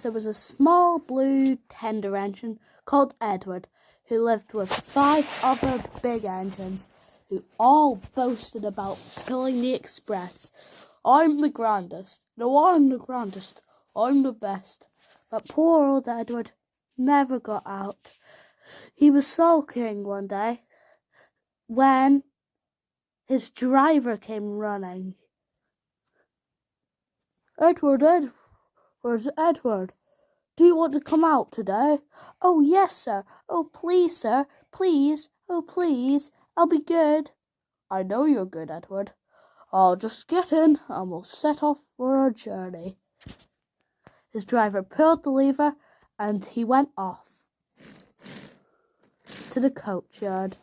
There was a small blue tender engine called Edward, who lived with 5 other big engines, who all boasted about pulling the express. I'm the grandest. No, I'm the grandest. I'm the best. But poor old Edward never got out. He was sulking one day when his driver came running. Edward, where's Edward? Do you want to come out today? Oh, yes, sir. Oh, please, sir. Please. Oh, please. I'll be good. I know you're good, Edward. I'll just get in and we'll set off for our journey. His driver pulled the lever and he went off to the coachyard.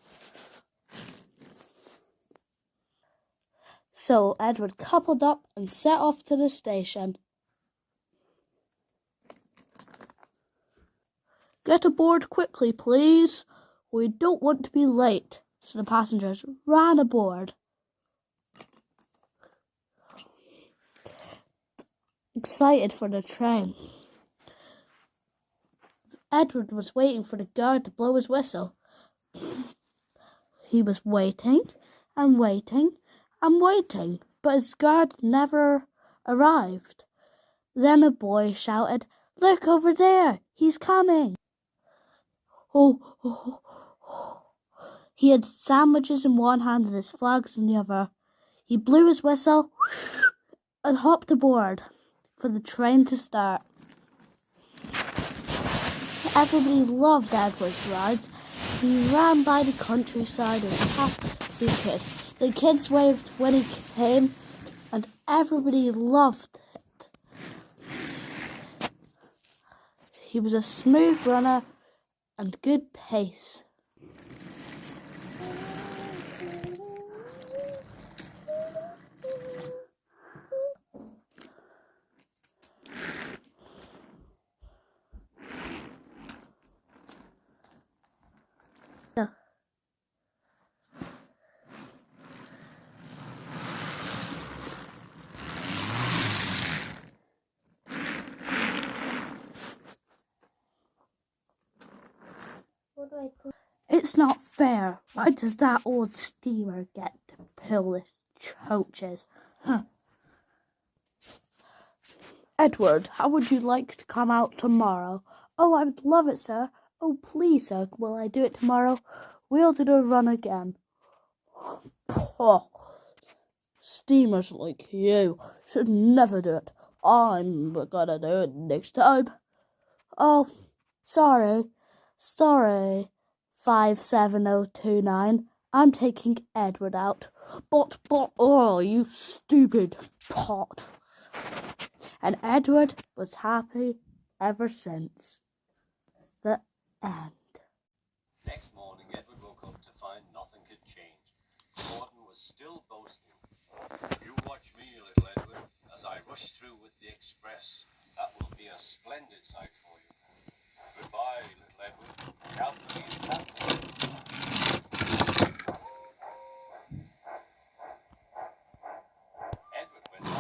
So Edward coupled up and set off to the station. Get aboard quickly, please. We don't want to be late. So the passengers ran aboard. Excited for the train. Edward was waiting for the guard to blow his whistle. He was waiting and waiting and waiting, but his guard never arrived. Then a boy shouted, "Look over there, he's coming." Oh. He had sandwiches in one hand and his flags in the other. He blew his whistle and hopped aboard for the train to start. Everybody loved Edward's rides. He ran by the countryside as fast as he could. The kids waved when he came, and everybody loved it. He was a smooth runner and good pace. It's not fair. Why does that old steamer get to pull the coaches? Edward, how would you like to come out tomorrow? Oh, I would love it, sir. Oh, please, sir, will I do it tomorrow? We'll do the run again. Oh, steamers like you should never do it. I'm gonna do it next time. Oh, sorry, 57029. I'm taking Edward out. But, oh, you stupid pot. And Edward was happy ever since. The end. Next morning, Edward woke up to find nothing had changed. Gordon was still boasting. You watch me, little Edward, as I rush through with the express. That will be a splendid sight for you. Goodbye, little Edward. Carefully, carefully. Edward went on.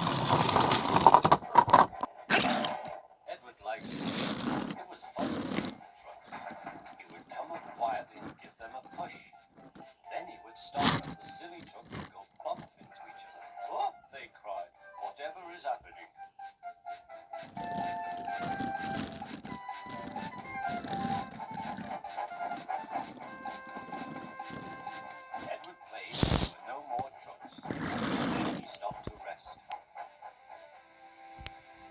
Edward liked it. It was fun to do the trucks. He would come up quietly and give them a push. Then he would stop and the silly truck would go bump into each other. Oh, they cried. Whatever is happening? Edward played and there were no more trucks. Then he stopped to rest.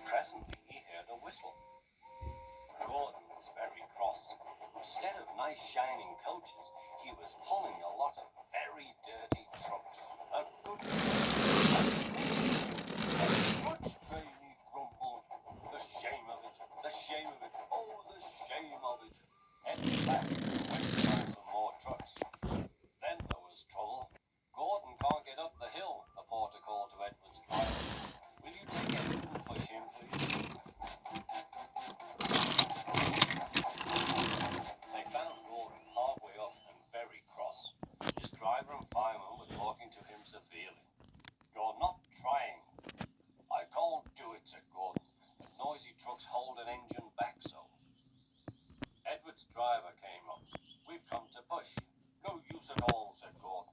Presently he heard a whistle. Gordon was very cross. Instead of nice shining coaches, he was pulling a lot of very dirty trucks. A good train, he grumbled. The shame of it, the shame of it, oh, the shame of it. Edward laughed and went to find some more trucks. Then there was trouble. Gordon can't get up the hill, the porter called to Edward's driver. Will you take Edward and push him, please? They found Gordon halfway up and very cross. His driver and fireman were talking to him severely. You're not trying. I can't do it, said Gordon. The noisy truck's holding in engine back so. Edward's driver came up. We've come to push. No use at all, said Gordon.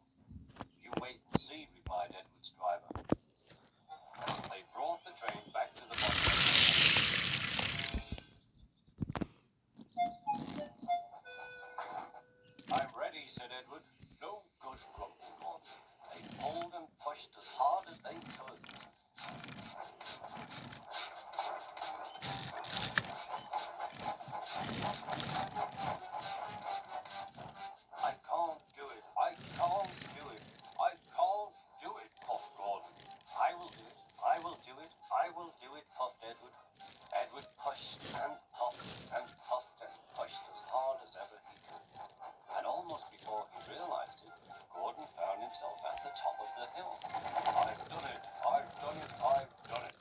You wait and see, replied Edward's driver. They brought the train back to the bottom. I'm ready, said Edward. No good, grumbled Gordon. They pulled and pushed as hard as they could. I can't do it. I can't do it. I can't do it, puffed Gordon. I will do it. I will do it. I will do it, puffed Edward. Edward pushed and puffed and puffed and pushed as hard as ever he could. And almost before he realized it, Gordon found himself at the top of the hill. I've done it. I've done it. I've done it.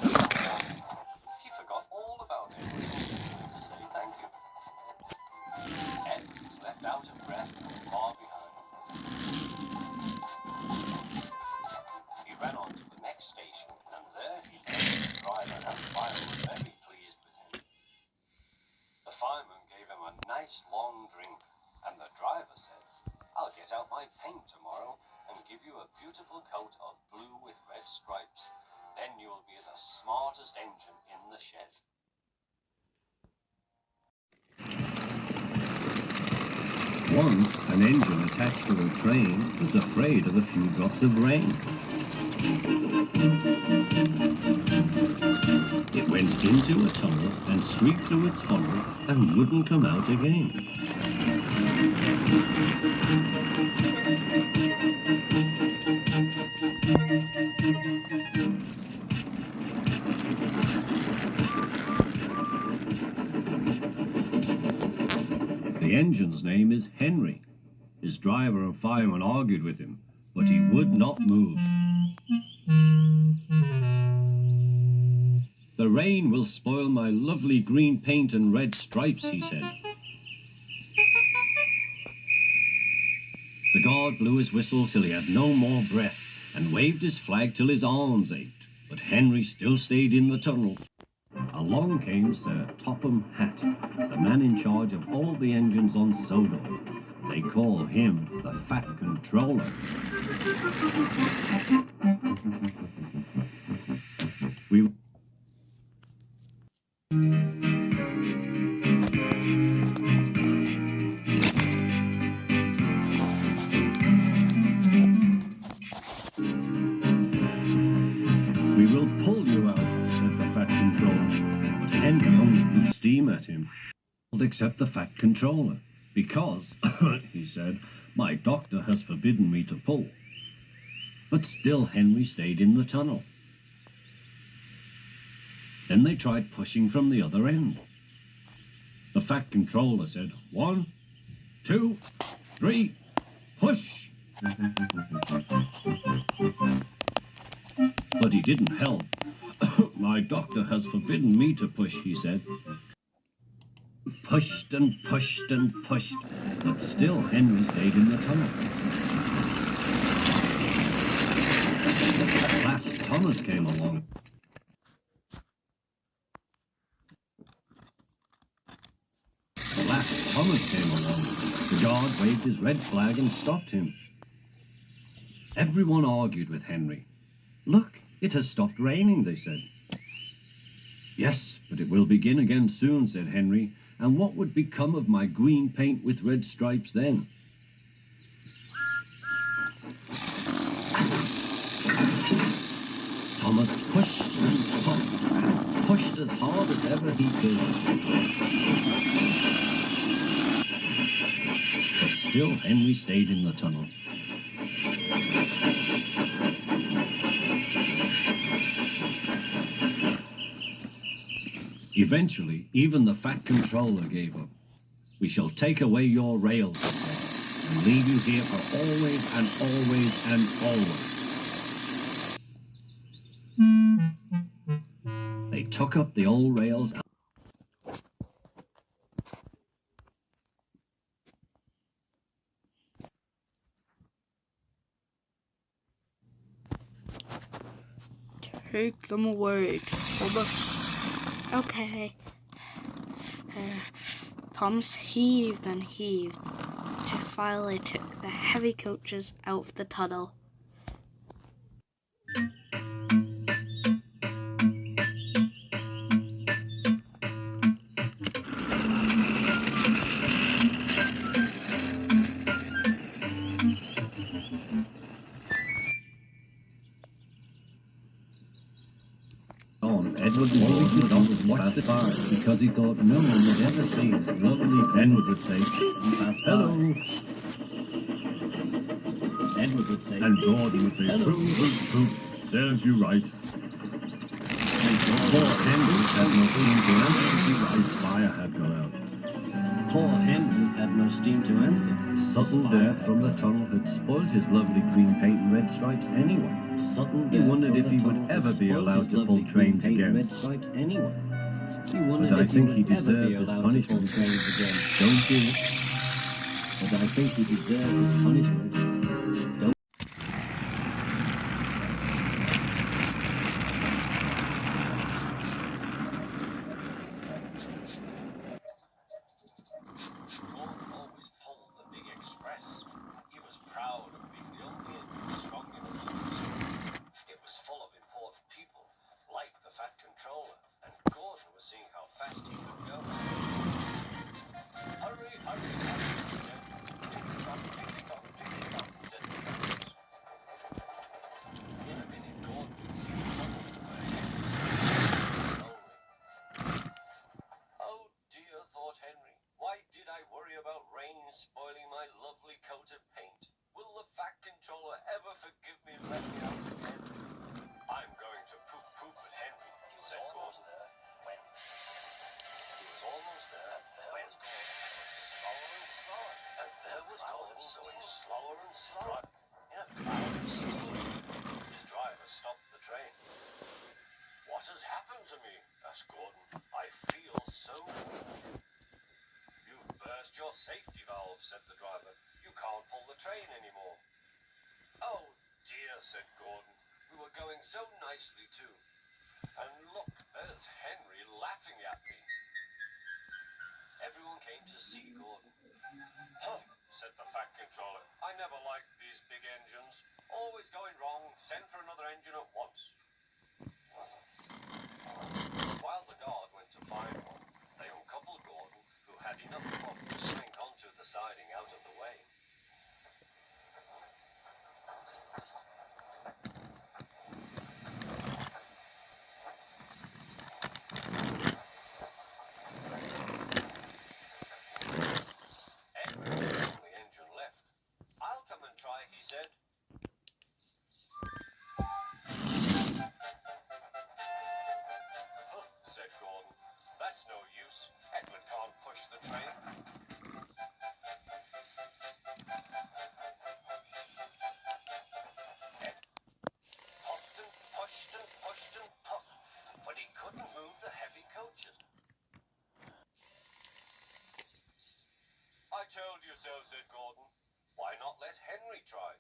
He forgot all about it to say thank you. Ed was left out of breath far behind. He ran on to the next station, and there he found his driver and the fireman were very pleased with him. The fireman gave him a nice long drink, and the driver said, I'll get out my paint tomorrow and give you a beautiful coat of blue with red stripes. Then you'll be the smartest engine in the shed. Once, an engine attached to a train was afraid of a few drops of rain. It went into a tunnel and streaked through its funnel and wouldn't come out again. The engine's name is Henry. His driver and fireman argued with him, but he would not move. The rain will spoil my lovely green paint and red stripes, he said. The guard blew his whistle till he had no more breath and waved his flag till his arms ached, but Henry still stayed in the tunnel. Along came Sir Topham Hatt, the man in charge of all the engines on Sodor. They call him the Fat Controller. We will pull you out, said the Fat Controller, but Henry only blew steam at him. Except the Fat Controller, because, he said, my doctor has forbidden me to pull. But still Henry stayed in the tunnel. Then they tried pushing from the other end. The Fat Controller said, 1, 2, 3, push! But he didn't help. My doctor has forbidden me to push, he said. Pushed and pushed and pushed, but still Henry stayed in the tunnel. At last Thomas came along. The guard waved his red flag and stopped him. Everyone argued with Henry. Look, it has stopped raining, they said. Yes, but it will begin again soon, said Henry. And what would become of my green paint with red stripes then? Thomas pushed and puffed and pushed as hard as ever he could. But still Henry stayed in the tunnel. Eventually, even the Fat Controller gave up. "We shall take away your rails," he said, "and leave you here for always and always and always." They took up the old rails. Take them away. Okay. Thomas heaved and heaved till finally took the heavy coaches out of the tunnel. Edward was watched the car because he thought no one would ever see his lovely. Edward would say, "Hello." Edward would say, and Gordon would say, "Hello. Poop, poop, poop. Serves you right." Poor Henry had no steam to answer. His fire had gone out. Poor Henry had no steam to answer. Sudden dirt from the tunnel had spoilt his lovely green paint and red stripes anyway. He wondered if he would ever be allowed to pull trains again. But I think he deserved his punishment. Don't do it. But I think he deserved his punishment. Don't. Gordon always pulled the big express. He was proud of being the only engine strong enough to do so. It was full of important people, like the Fat Controller, and Gordon was seeing how fast he could go. "Hurry, hurry, hurry," he said. "Tickety-tock, tickety-tock, tickety-tock," said the coaches. In a minute, Gordon could see the tunnel where Henry stood lonely. "Oh dear," thought Henry. "Why did I worry about rain spoiling my lovely coat of paint? Will the Fat Controller ever forgive me and let me out again? I'm going to poop at Henry," said Gordon. He was almost there when slower and slower, and there was Gordon going slower and slower in a cloud of steam. His driver stopped the train. "What has happened to me?" asked Gordon. "I feel so weak." "You've burst your safety valve," said the driver. "You can't pull the train anymore." "Oh dear," said Gordon. "We were going so nicely too. And look, there's Henry laughing at me." Everyone came to see Gordon. "Huh," said the Fat Controller. "I never liked these big engines. Always going wrong. Send for another engine at once." While the guard went to find one, they uncoupled Gordon, who had enough puff to slink onto the siding out of the way. Edward was the only engine left. "I'll come and try," he said. "Huh," said Gordon. "That's no use. Edward can't push the train." Ed puffed and pushed and pushed and puffed, but he couldn't move the heavy coaches. "I told you so," said Gordon. "Why not let Henry try?"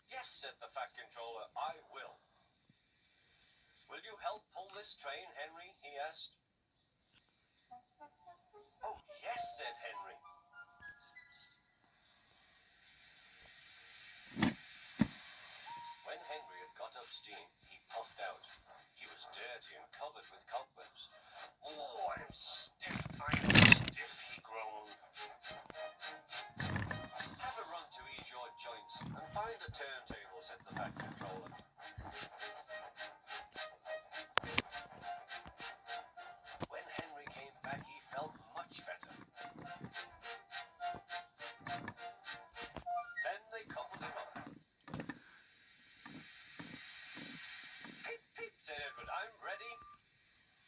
"Yes," said the Fat Controller, "I will." "Will you help pull this train, Henry?" he asked. "Oh, yes," said Henry. When Henry had got up steam, he puffed out. He was dirty and covered with cobwebs. "Oh, I'm stiff, he groaned. "Have a run to ease your joints and find a turntable," said the Fat Controller. When Henry came back, he felt much better. Then they coupled him up. "Peep, peep," said Edward. "I'm ready."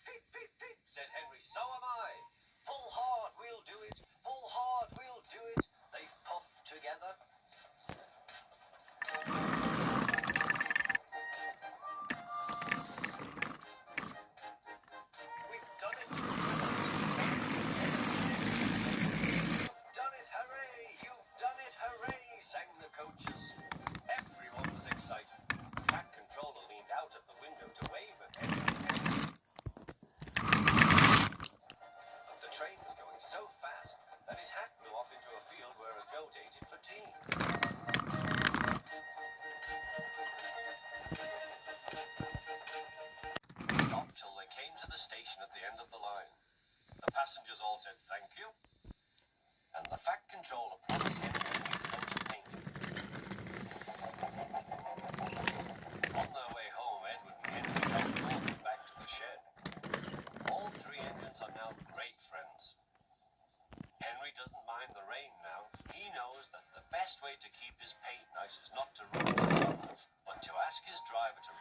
"Peep, peep, peep," said Henry. So am I. Pull hard, we'll do it. Pull hard, we'll do it. They puffed together. We've done it. You've done it, hooray! You've done it, hooray! Sang the coaches. Everyone was excited. The Fat Controller leaned out at the window to wave at Henry. But the train was going so fast that his hat blew off into a field where a goat ate it for tea. Stopped till they came to the station at the end of the line. The passengers all said thank you, and the Fat Controller promised Henry a new coat of paint. On their way home, Edward and Henry helped walking back to the shed. All three engines are now great friends. Henry doesn't mind the rain now. He knows that the best way to keep his paint nice is not to rub it on, but to ask his driver to